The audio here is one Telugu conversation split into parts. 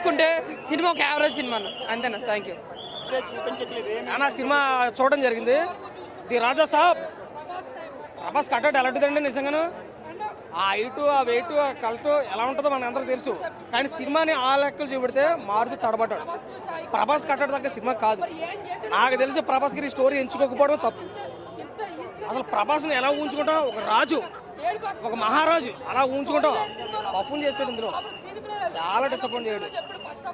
చూసుకుంటే సినిమా ఒక యావరేజ్ సినిమా అంతేనా. Thank you. నా సినిమా చూడడం జరిగింది. ది రాజా సాబ్ ప్రభాస్ కట్అవుట్ ఎలాంటిదండి నిజంగాను. ఆ హైటు, ఆ వెయిట్, ఆ కల్ట్ ఎలా ఉంటుందో మనకు అందరూ తెలుసు. కానీ సినిమాని ఆ లెక్కలు చూపెడితే మారుతి తడబడ్డాడు. ప్రభాస్ కట్అవుట్ దగ్గర సినిమా కాదు. నాకు తెలిసి ప్రభాస్ గారి స్టోరీ ఎంచుకోకపోవడం తప్పు. అసలు ప్రభాస్ని ఎలా ఊహించుకుంటాం, ఒక రాజు, ఒక మహారాజు అలా ఊహించుకుంటాం. పర్ఫామ్ చేసాడు ఇందులో, చాలా డిసప్పాయింట్ చేయడు.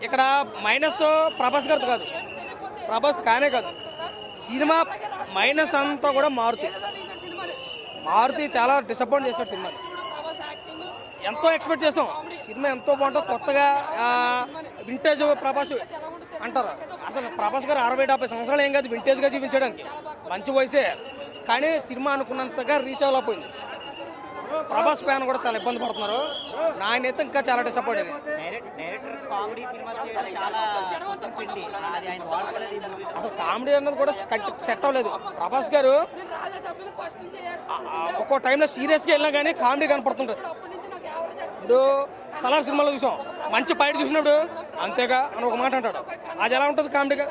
ఇక్కడ మైనస్ ప్రభాస్ గారిది కాదు, ప్రభాస్ కానే కాదు, సినిమా మైనస్ అంతా కూడా మారుతి చాలా డిసప్పాయింట్ చేశాడు సినిమాని. ఎంతో ఎక్స్పెక్ట్ చేస్తాం, సినిమా ఎంతో బాగుంటుంది, కొత్తగా వింటేజ్ ప్రభాస్ అంటారు. అసలు ప్రభాస్ గారు 60-70 సంవత్సరాలు ఏం కాదు వింటేజ్గా చూపించడానికి, మంచి వయసే. కానీ సినిమా అనుకున్నంతగా రీచ్ అవ్వలేకపోయింది. ప్రభాస్ ఫ్యాన్ కూడా చాలా ఇబ్బంది పడుతున్నారు. నాయనైతే ఇంకా చాలా డిసప్పాయింట్ అయింది. అసలు కామెడీ అన్నది కూడా సెట్ అవ్వలేదు. ప్రభాస్ గారు ఒక్కో టైంలో సీరియస్గా వెళ్ళినా కానీ కామెడీ కనపడుతుంటుంది. ఇప్పుడు సలార్ సినిమాలో చూసాం, మంచి ఫైట్ చూసినప్పుడు అంతేగా అని ఒక మాట అంటాడు. అది ఎలా ఉంటుంది కామెడీగా,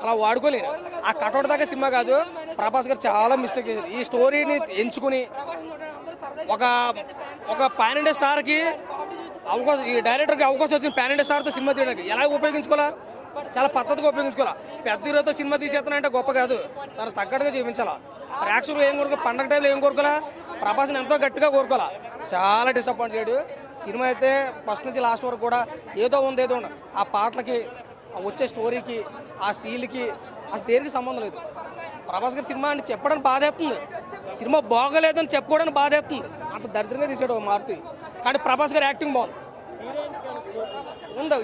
అలా వాడుకోలేను. ఆ కటౌట్ దాకా సినిమా కాదు. ప్రభాస్ గారు చాలా మిస్టేక్ చేశారు. ఈ స్టోరీని ఎంచుకుని ఒక పాన్ ఇండియా స్టార్కి అవకాశం, ఈ డైరెక్టర్కి అవకాశం వచ్చింది పాన్ ఇండియా స్టార్తో సినిమా తీయడానికి. ఎలా ఉపయోగించుకోవాలా, చాలా పద్ధతిగా ఉపయోగించుకోవాలా. పెద్ద హీరోతో సినిమా తీసేస్తానంటే గొప్ప కాదు, దానికి తగ్గట్టుగా చూపించాలా. ప్రేక్షకులు ఏం కోరుకో, పండగ టైంలో ఏం కోరుకోవాలా, ప్రభాస్ని ఎంతో గట్టిగా కోరుకోవాలా. చాలా డిసప్పాయింట్ చేయడు. సినిమా అయితే ఫస్ట్ నుంచి లాస్ట్ వరకు కూడా ఏదో ఉంది. ఆ పాటలకి, వచ్చే స్టోరీకి, ఆ సీన్లకి అసలు దేనికి సంబంధం లేదు. ప్రభాస్ గారి సినిమా అని చెప్పడానికి బాధేస్తుంది, సినిమా బాగోలేదని చెప్పుకోవడానికి బాధేస్తుంది. అంత దరిద్రంగా తీసాడు మారుతి. కానీ ప్రభాస్ గారి యాక్టింగ్ బాగుంది,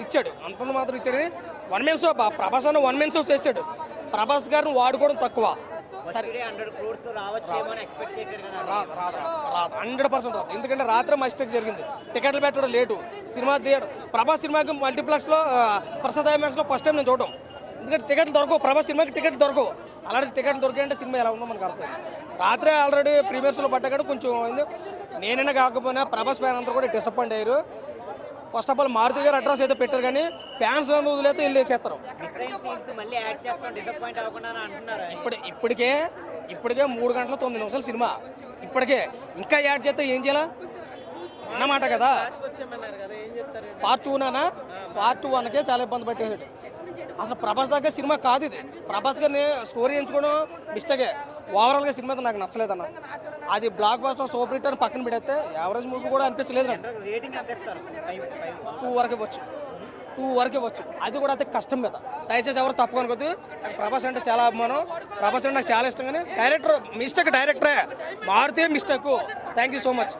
ఇచ్చాడు, అంత మాత్రం ఇచ్చాడు. వన్ మెన్ షో, ప్రభాస్ అన్న వన్ మెన్ షో చేశాడు. ప్రభాస్ గారిని వాడుకోవడం తక్కువ. సరే, 100% రాదు. ఎందుకంటే రాత్రి మిస్టేక్ జరిగింది, టికెట్లు పెట్టడం లేటు, సినిమా థియేటర్. ప్రభాస్ సినిమాకి మల్టీప్లెక్స్లో, ప్రసాద్ ఐమాక్స్లో ఫస్ట్ టైం నేను చూడడం. ఎందుకంటే టికెట్లు దొరకవు, ప్రభాస్ సినిమాకి టికెట్లు దొరకవు. అలాంటి టికెట్లు దొరికాయంటే సినిమా ఎలా ఉందో మనకు అర్థం. రాత్రే ఆల్రెడీ ప్రీమియర్స్లో పడ్డా కొంచెం అయింది. నేనైనా కాకపోయినా ప్రభాస్ ఫ్యాన్ అంతా కూడా డిసప్పాయింట్ అయ్యారు. ఫస్ట్ ఆఫ్ ఆల్ మారుతి గారు అడ్రస్ అయితే పెట్టారు, కానీ ఫ్యాన్స్ వదిలేస్తే వీళ్ళు వేసేస్తారు. ఇప్పటికే 3 గంటల 9 నిమిషాలు సినిమా. ఇప్పటికే ఇంకా యాడ్ చేస్తే ఏం చేయాలా అన్నమాట కదా. పార్ట్ 2 పార్ట్ 1కే చాలా ఇబ్బంది పెట్టేసాడు. అసలు ప్రభాస్ దగ్గర సినిమా కాదు ఇది. ప్రభాస్ గారిని స్టోరీ ఎంచుకోవడం మిస్టేకే. ఓవరాల్గా సినిమా నాకు నచ్చలేదన్న. అది బ్లాక్ బస్టర్ సూపర్ హిట్ అని పక్కన పెడితే యావరేజ్ మూవీ కూడా అనిపించలేదు నాకు. 2 వరకు వచ్చు. అది కూడా అయితే కష్టం మీద. దయచేసి ఎవరు తప్పు అనుకోద్దు. నాకు ప్రభాస్ అంటే చాలా అభిమానం, ప్రభాస్ అంటే నాకు చాలా ఇష్టం. కానీ డైరెక్టర్ మిస్టేక్, డైరెక్టరే మారుతే mistake. Thank you so much.